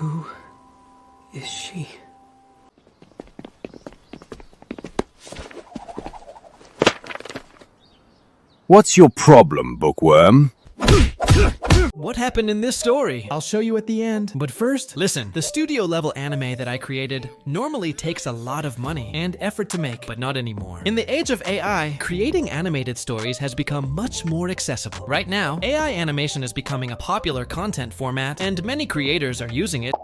Who is she? What's your problem, bookworm? What happened in this story? I'll show you at the end. But first, listen. The studio level anime that I created normally takes a lot of money and effort to make, but not anymore. In the age of AI, creating animated stories has become much more accessible. Right now, AI animation is becoming a popular content format, and many creators are using it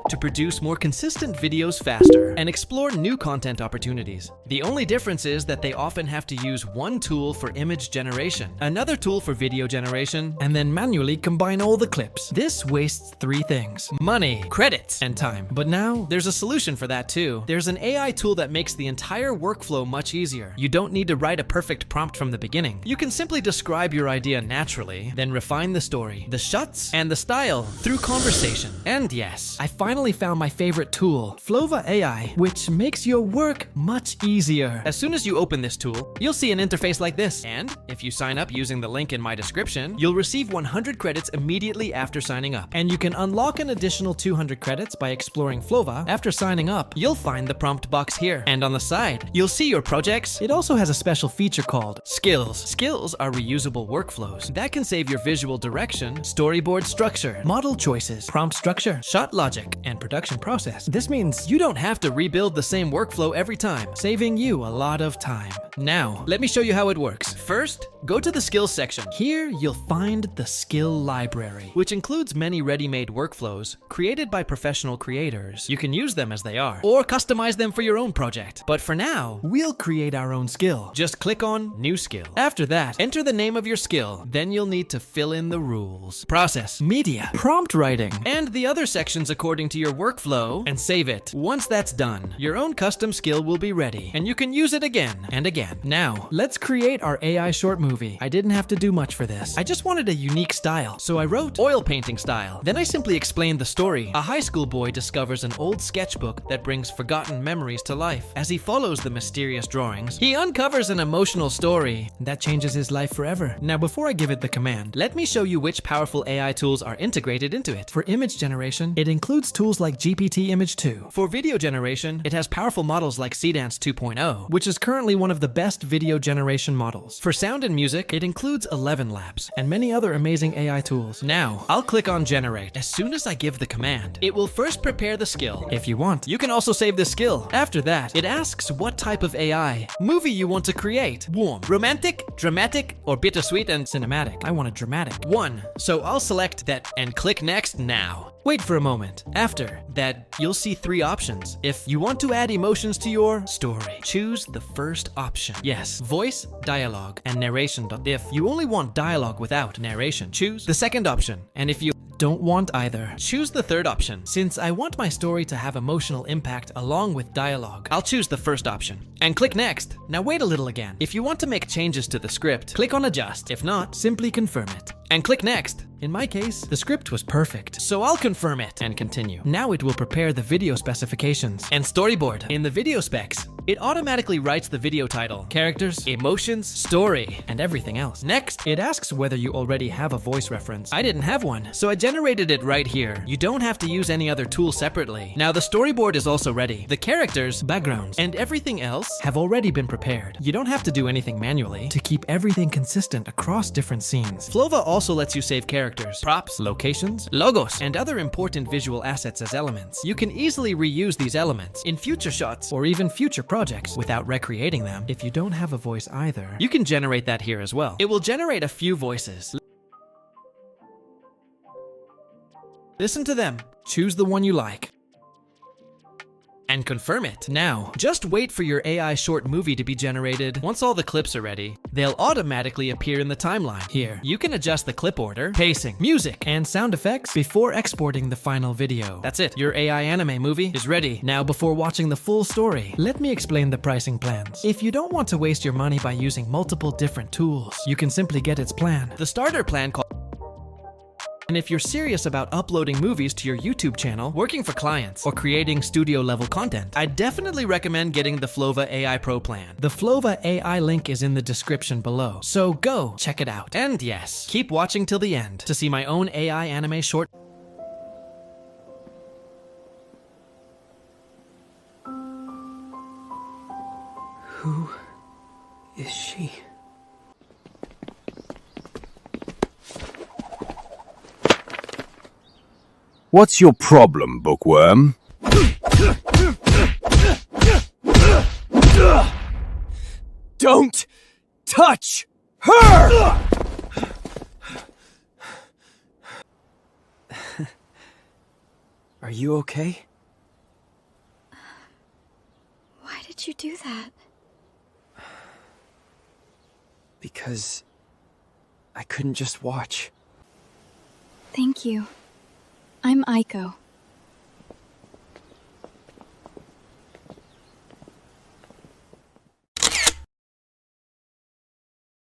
to produce more consistent videos faster and explore new content opportunities. The only difference is that they often have to use one tool for image generation, another tool for video generation, and then manually combine all the clips. This wastes three things: money, credits, and time. But now, there's a solution for that too. There's an AI tool that makes the entire workflow much easier. You don't need to write a perfect prompt from the beginning. You can simply describe your idea naturally, then refine the story, the shots, and the style through conversation. And yes, I finally found my favorite tool, Flova AI, which makes your work much easier. As soon as you open this tool, you'll see an interface like this. And if you sign up using the link in my description, you'll receive 100 credits immediately after signing up. And you can unlock an additional 200 credits by exploring Flova. After signing up, you'll find the prompt box here. And on the side, you'll see your projects. It also has a special feature called Skills. Skills are reusable workflows that can save your visual direction, storyboard structure, model choices, prompt structure, shot logic, and production process. This means you don't have to rebuild the same workflow every time, saving you a lot of time. Now, let me show you how it works. First, go to the skills section. Here, you'll find the skill library, which includes many ready-made workflows created by professional creators. You can use them as they are, or customize them for your own project. But for now, we'll create our own skill. Just click on New Skill. After that, enter the name of your skill. Then you'll need to fill in the rules, process, media, prompt writing, and the other sections according to your workflow, and save it. Once that's done, your own custom skill will be ready, and you can use it again and again. Now, let's create our AI short movie. I didn't have to do much for this. I just wanted a unique style, so I wrote oil painting style. Then I simply explained the story. A high school boy discovers an old sketchbook that brings forgotten memories to life. As he follows the mysterious drawings, he uncovers an emotional story that changes his life forever. Now, before I give it the command, let me show you which powerful AI tools are integrated into it. For image generation, it includes tools like GPT Image 2. For video generation, it has powerful models like Seedance 2.0, which is currently one of the best video generation models. For sound and music, it includes 11 Labs and many other amazing AI tools. Now, I'll click on Generate. As soon as I give the command, it will first prepare the skill. If you want, you can also save the skill. After that, it asks what type of AI movie you want to create. Warm, romantic, dramatic, or bittersweet and cinematic. I want a dramatic one, so I'll select that and click Next now. Wait for a moment. After that, you'll see three options. If you want to add emotions to your story, choose the first option. Yes, voice, dialogue, and narration. If you only want dialogue without narration, choose the second option. And if you don't want either, choose the third option. Since I want my story to have emotional impact along with dialogue, I'll choose the first option and click Next. Now wait a little again. If you want to make changes to the script, click on Adjust. If not, simply confirm it and click Next. In my case, the script was perfect, so I'll confirm it and continue. Now it will prepare the video specifications and storyboard. In the video specs, it automatically writes the video title, characters, emotions, story, and everything else. Next, it asks whether you already have a voice reference. I didn't have one, so I generated it right here. You don't have to use any other tool separately. Now the storyboard is also ready. The characters, backgrounds, and everything else have already been prepared. You don't have to do anything manually to keep everything consistent across different scenes. Flova also lets you save characters, props, locations, logos, and other important visual assets as elements. You can easily reuse these elements in future shots or even future projects without recreating them. If you don't have a voice either, you can generate that here as well. It will generate a few voices. Listen to them. Choose the one you like and confirm it. Now, just wait for your AI short movie to be generated. Once all the clips are ready, they'll automatically appear in the timeline. Here, you can adjust the clip order, pacing, music, and sound effects before exporting the final video. That's it. Your AI anime movie is ready. Now, before watching the full story, let me explain the pricing plans. If you don't want to waste your money by using multiple different tools, you can simply get its plan. The starter plan called. And if you're serious about uploading movies to your YouTube channel, working for clients, or creating studio-level content, I definitely recommend getting the Flova AI Pro plan. The Flova AI link is in the description below, so go check it out. And yes, keep watching till the end to see my own AI anime short. she? What's your problem, bookworm? Don't touch her! Are you okay? Why did you do that? Because I couldn't just watch. Thank you. I'm Aiko.